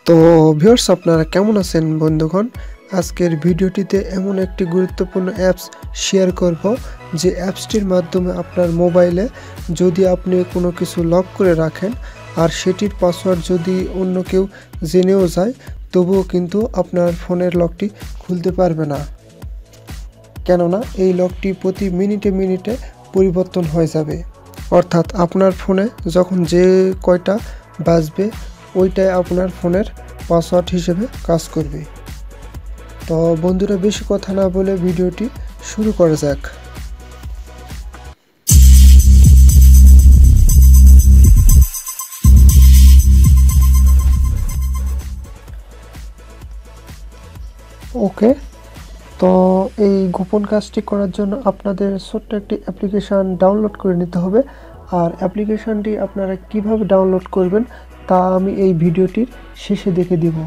তো ভিউয়ার্স আপনারা কেমন আছেন বন্ধুগণ। আজকের ভিডিওটিতে এমন একটি গুরুত্বপূর্ণ অ্যাপস শেয়ার করব যে অ্যাপসটির মাধ্যমে আপনার মোবাইলে যদি আপনি কোনো কিছু লক করে রাখেন আর সেটির পাসওয়ার্ড যদি অন্য কেউ জেনেও যায় তবুও কিন্তু আপনার ফোনের লকটি খুলতে পারবে না, কেননা এই লকটি প্রতি মিনিটে মিনিটে পরিবর্তন হয়ে যাবে। অর্থাৎ আপনার ফোনে যখন যে কয়টা বাজবে ওইটাই আপনার ফোনের পাসওয়ার্ড হিসেবে কাজ করবে। তো বন্ধুরা বেশি কথা না বলে ভিডিওটি শুরু করা যাক। ওকে, তো এই গোপন কাজটি করার জন্য আপনাদের ছোট্ট একটি অ্যাপ্লিকেশান ডাউনলোড করে নিতে হবে। আর অ্যাপ্লিকেশানটি আপনারা কিভাবে ডাউনলোড করবেন তা আমি এই ভিডিওটির শেষে দেখে দিব।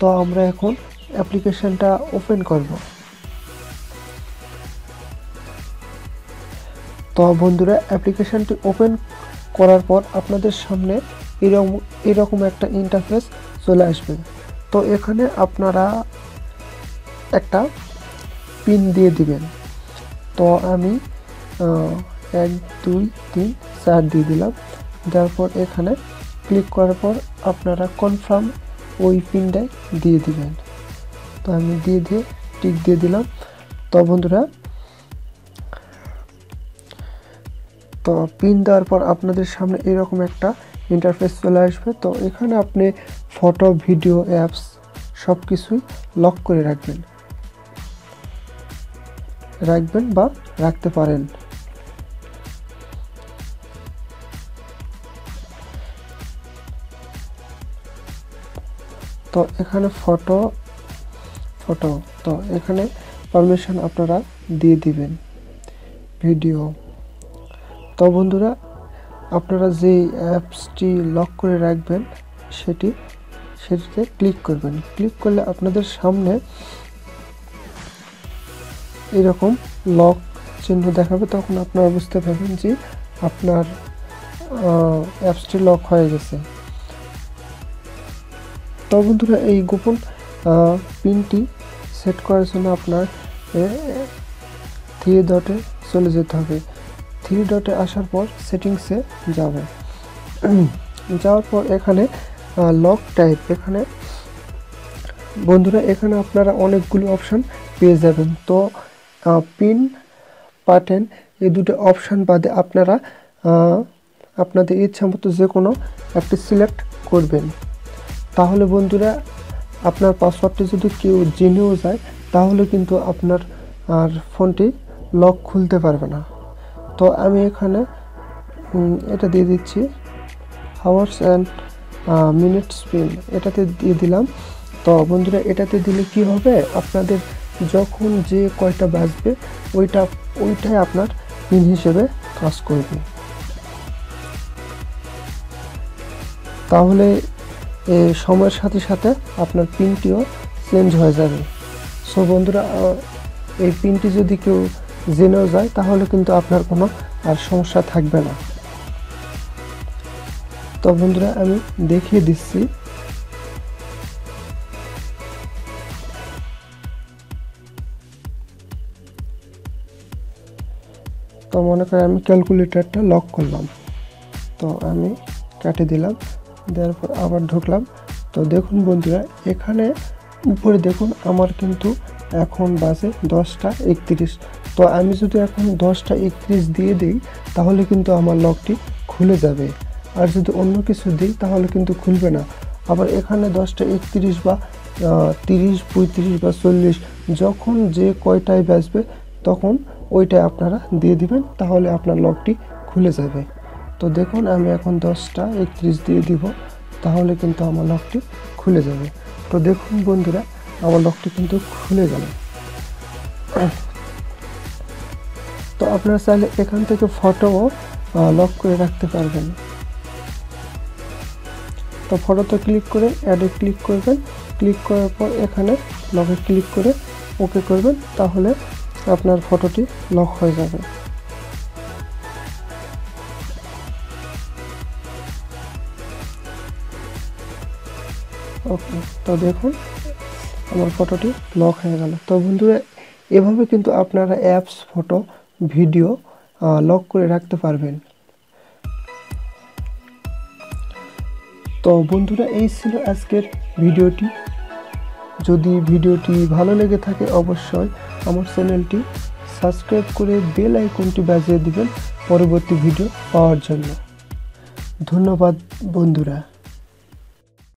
তো আমরা এখন অ্যাপ্লিকেশানটা ওপেন করব। তো বন্ধুরা অ্যাপ্লিকেশানটি ওপেন করার পর আপনাদের সামনে এরকম একটা ইন্টারফেস চলে আসবে। তো এখানে আপনারা একটা পিন দিয়ে দিবেন। তো আমি 1 2 3 4 দিয়ে দিলাম। দেওয়ার পর এখানে ক্লিক করার পর আপনারা কনফার্ম ওই পিনটাই দিয়ে দিবেন। তো আমি দিয়ে টিক দিয়ে দিলাম। তো বন্ধুরা তো পিন দেওয়ার পর আপনাদের সামনে এরকম একটা ইন্টারফেস চলে আসবে। তো এখানে আপনি ফটো, ভিডিও, অ্যাপস সব কিছুই লক করে রাখবেন বা রাখতে পারেন। তো এখানে ফটো তো এখানে পারমিশন আপনারা দিয়ে দিবেন। ভিডিও, তো বন্ধুরা আপনারা যে অ্যাপসটি লক করে রাখবেন সেটিতে ক্লিক করবেন। ক্লিক করলে আপনাদের সামনে এরকম লক চিহ্ন দেখাবে। তখন আপনারা বুঝতে পারবেন যে আপনার অ্যাপসটি লক হয়ে গেছে। তো বন্ধুরা এই গোপন পিনটি সেট করার জন্য আপনার 3 ডটে চলে যেতে হবে। 3 ডটে আসার পর সেটিংসে যাবে। যাওয়ার পর এখানে লক টাইপ, এখানে বন্ধুরা এখানে আপনারা অনেকগুলো অপশান পেয়ে যাবেন। তো পিন, প্যাটার্ন এই দুটো অপশান বাদে আপনারা আপনাদের ইচ্ছা মতো যে কোনো একটি সিলেক্ট করবেন। তাহলে বন্ধুরা আপনার পাসওয়ার্ডটি যদি কেউ জেনেও যায় তাহলে কিন্তু আপনার আর ফোনটি লক খুলতে পারবে না। তো আমি এখানে এটা দিয়ে দিচ্ছি, আওয়ার্স অ্যান্ড মিনিটস পিন, এটাতে দিয়ে দিলাম। তো বন্ধুরা এটাতে দিলে কি হবে, আপনাদের যখন যে কয়টা বাজবে ওইটাই আপনার পিন হিসেবে কাজ করবে। তাহলে সময়ের সাথে সাথে আপনার পিনটিও চেঞ্জ হয়ে যাবে। সো বন্ধুরা এই পিনটি যদি কেউ জেনেও যায় তাহলে কিন্তু আপনার কোনো আর সমস্যা থাকবে না। তো বন্ধুরা আমি দেখিয়ে দিচ্ছি। তো মনে করেন আমি ক্যালকুলেটরটা লক করলাম, তো আমি কাটে দিলাম। দেওয়ার পর আবার ঢুকলাম। তো দেখুন বন্ধুরা এখানে উপরে দেখুন আমার কিন্তু এখন বাজে 10টা 31। তো আমি যদি এখন 10টা 31 দিয়ে দিই তাহলে কিন্তু আমার লকটি খুলে যাবে। আর যদি অন্য কিছু দিই তাহলে কিন্তু খুলবে না। আবার এখানে 10টা 31 বা 30, 35 বা 40 যখন যে কয়টায় বাজবে তখন ওইটাই আপনারা দিয়ে দিবেন, তাহলে আপনার লকটি খুলে যাবে। তো দেখুন আমি এখন 10টা 31 দিয়ে দিব, তাহলে কিন্তু আমার লকটি খুলে যাবে। তো দেখুন বন্ধুরা আমার লকটি কিন্তু খুলে গেল। তো আপনারা চাইলে এখান থেকে ফটোও লক করে রাখতে পারবেন। তো ফটোতে ক্লিক করে অ্যাডে ক্লিক করবেন। ক্লিক করার পর এখানে লকে ক্লিক করে ওকে করবেন, তাহলে আপনার ফটোটি লক হয়ে যাবে। ওকে, তো দেখুন আমার ফটোটি লক হয়ে গেল। তো বন্ধুরা এভাবে কিন্তু আপনারা অ্যাপস, ফটো, ভিডিও লক করে রাখতে পারবেন। তো বন্ধুরা এই ছিল আজকের ভিডিওটি। যদি ভিডিওটি ভালো লেগে থাকে অবশ্যই আমার চ্যানেলটি সাবস্ক্রাইব করে বেল আইকনটি বাজিয়ে দিবেন পরবর্তী ভিডিও পাওয়ার জন্য। ধন্যবাদ বন্ধুরা।